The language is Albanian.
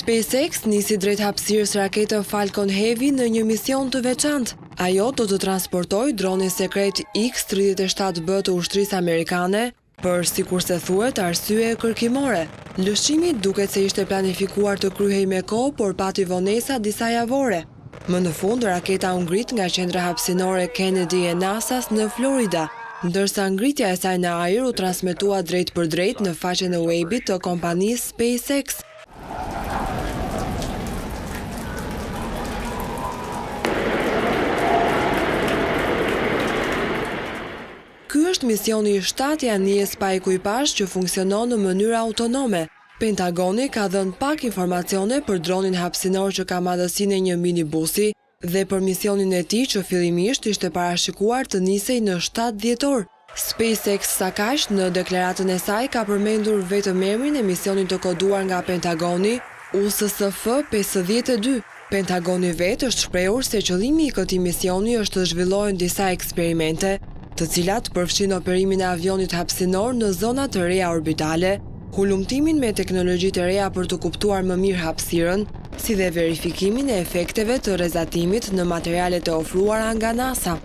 SpaceX nisi drejt hapësirës raketën Falcon Heavy në një mision të veçantë. Ajo do të transportojë dronin sekret X-37B të ushtrisë amerikane për, sikurse thuhet, arsye kërkimore. Lëshimi duket se ishte planifikuar të kryhej me kohë, por pati vonesa disa javore. Më në fund, raketa u ngrit nga qendra hapësinore Kennedy e NASA-s në Florida, ndërsa ngritja e saj në ajër u transmetua drejt për drejt në faqen e webit të kompanisë SpaceX. Ky është misioni i 7 i anijes pa ekuipazh që funksionon në mënyrë autonome. Pentagoni ka dhënë pak informacione për dronin hapësinor që ka madhësinë e një minibusi dhe për misionin e tij që fillimisht ishte parashikuar të nisej në 7 dhjetor. SpaceX sa kaq në deklaratën e saj ka përmendur vetëm emrin e misionit të koduar nga Pentagoni, USSF-52. Pentagoni vetë është shprehur se qëllimi i këtij misioni është të zhvillohen disa eksperimente, të cilat përfshin operimin e avionit hapësinor në zona të reja orbitale, hulumtimin me teknologji të reja për të kuptuar më mirë hapësirën, si dhe verifikimin e efekteve të rrezatimit në materialet e ofruara nga NASA.